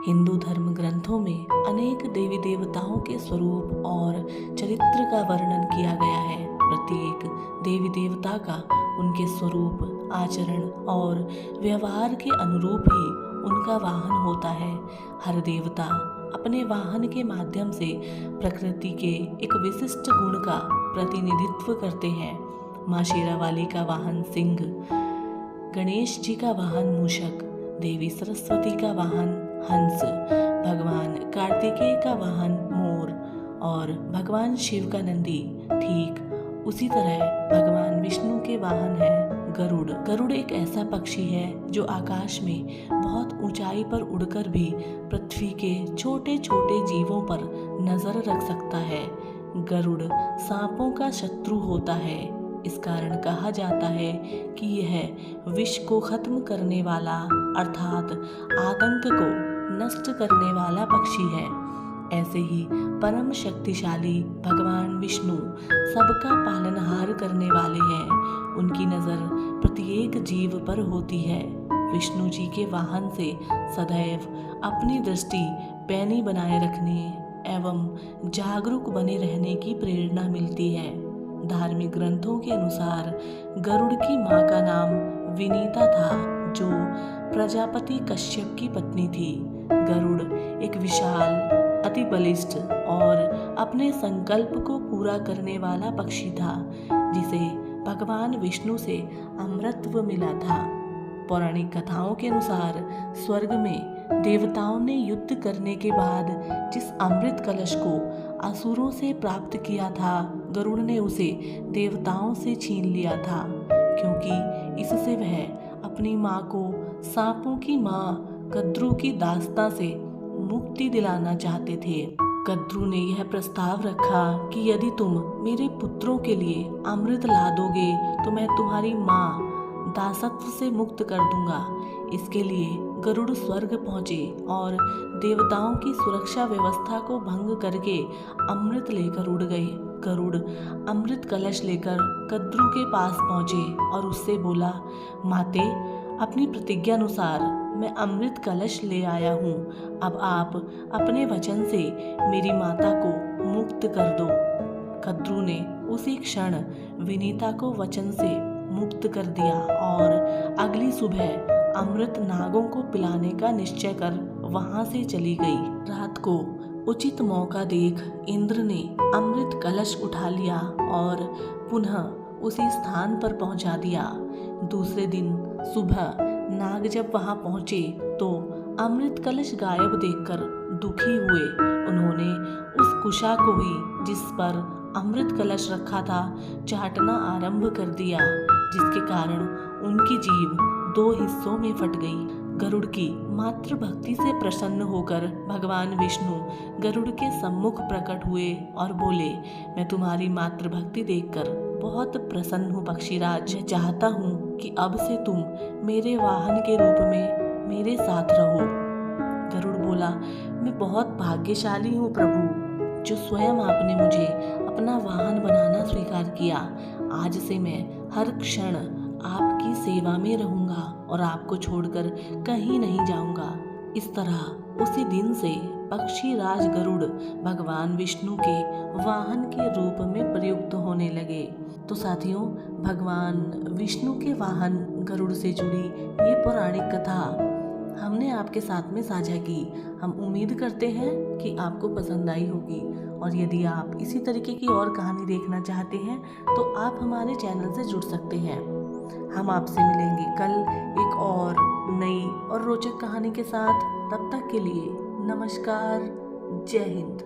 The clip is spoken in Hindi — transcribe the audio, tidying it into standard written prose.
हिंदू धर्म ग्रंथों में अनेक देवी देवताओं के स्वरूप और चरित्र का वर्णन किया गया है। प्रत्येक देवी देवता का उनके स्वरूप, आचरण और व्यवहार के अनुरूप ही उनका वाहन होता है। हर देवता अपने वाहन के माध्यम से प्रकृति के एक विशिष्ट गुण का प्रतिनिधित्व करते हैं। माँ शेरावाली का वाहन सिंह, गणेश जी का वाहन मूषक, देवी सरस्वती का वाहन हंस, भगवान कार्तिकेय का वाहन मोर और भगवान शिव का नंदी। ठीक उसी तरह भगवान विष्णु के वाहन है गरुड़। गरुड़ एक ऐसा पक्षी है जो आकाश में बहुत ऊंचाई पर उड़कर भी पृथ्वी के छोटे छोटे जीवों पर नजर रख सकता है। गरुड़ सांपों का शत्रु होता है। इस कारण कहा जाता है कि यह विष को खत्म करने वाला अर्थात आतंक को नष्ट करने वाला पक्षी है। ऐसे ही परम शक्तिशाली भगवान विष्णु सबका पालनहार करने वाले हैं। उनकी नज़र प्रत्येक जीव पर होती है। विष्णु जी के वाहन से सदैव अपनी दृष्टि पैनी बनाए रखने एवं जागरूक बने रहने की प्रेरणा मिलती है। धार्मिक ग्रंथों के अनुसार गरुड़ की मां का नाम विनीता था, जो प्रजापति कश्यप की पत्नी थी। गरुड़ एक विशाल, अति बलिष्ठ और अपने संकल्प को पूरा करने वाला पक्षी था, जिसे भगवान विष्णु से अमृतत्व मिला था। पौराणिक कथाओं के अनुसार स्वर्ग में देवताओं ने युद्ध करने के बाद जिस अमृत कलश को असुरों से प्राप्त किया था, गरुड़ ने उसे देवताओं से छीन लिया था, क्योंकि इससे वह अपनी माँ को सांपों की माँ कद्रू की दास्तां से मुक्ति दिलाना चाहते थे। कद्रू ने यह प्रस्ताव रखा कि यदि तुम मेरे पुत्रों के लिए अमृत ला दोगे तो मैं तुम्हारी माँ दासत्व से मुक्त कर दूंगा। इसके लिए गरुड़ स्वर्ग पहुंचे और देवताओं की सुरक्षा व्यवस्था को भंग करके अमृत लेकर उड़ गए। गरुड़ अमृत कलश लेकर कद्रू के पास पहुंचे और उससे बोला, माते, अपनी प्रतिज्ञा अनुसार मैं अमृत कलश ले आया हूँ। अब आप अपने वचन से मेरी माता को मुक्त कर दो। कद्रू ने उसी क्षण विनीता को वचन से मुक्त कर दिया और अगली सुबह अमृत नागों को पिलाने का निश्चय कर वहां से चली गई। रात को उचित मौका देख इंद्र ने अमृत कलश उठा लिया और पुनः उसी स्थान पर पहुंचा दिया। दूसरे दिन सुबह नाग जब वहां पहुंचे तो अमृत कलश गायब देखकर दुखी हुए। उन्होंने उस कुशा को ही जिस पर अमृत कलश रखा था चाटना आरंभ कर दिया, जिसके कारण उनकी जीभ 2 हिस्सों में फट गई। गरुड़ की मात्र भक्ति से प्रसन्न होकर भगवान विष्णु गरुड़ के सम्मुख प्रकट हुए और बोले, मैं तुम्हारी मात्र भक्ति देखकर बहुत प्रसन्न हूँ पक्षीराज। मैं चाहता हूँ कि अब से तुम मेरे वाहन के रूप में मेरे साथ रहो। गरुड़ बोला, मैं बहुत भाग्यशाली हूँ प्रभु, जो स्वयं आपने मुझे अपना वाहन बनाना स्वीकार किया। आज से मैं हर क्षण आपकी सेवा में रहूंगा और आपको छोड़कर कहीं नहीं जाऊंगा। इस तरह उसी दिन से पक्षी राज गरुड़ भगवान विष्णु के वाहन के रूप में प्रयुक्त होने लगे। तो साथियों, भगवान विष्णु के वाहन गरुड़ से जुड़ी ये पौराणिक कथा हमने आपके साथ में साझा की। हम उम्मीद करते हैं कि आपको पसंद आई होगी, और यदि आप इसी तरीके की और कहानी देखना चाहते हैं तो आप हमारे चैनल से जुड़ सकते हैं। हम आपसे मिलेंगे कल एक और नई और रोचक कहानी के साथ। तब तक के लिए नमस्कार, जय हिंद।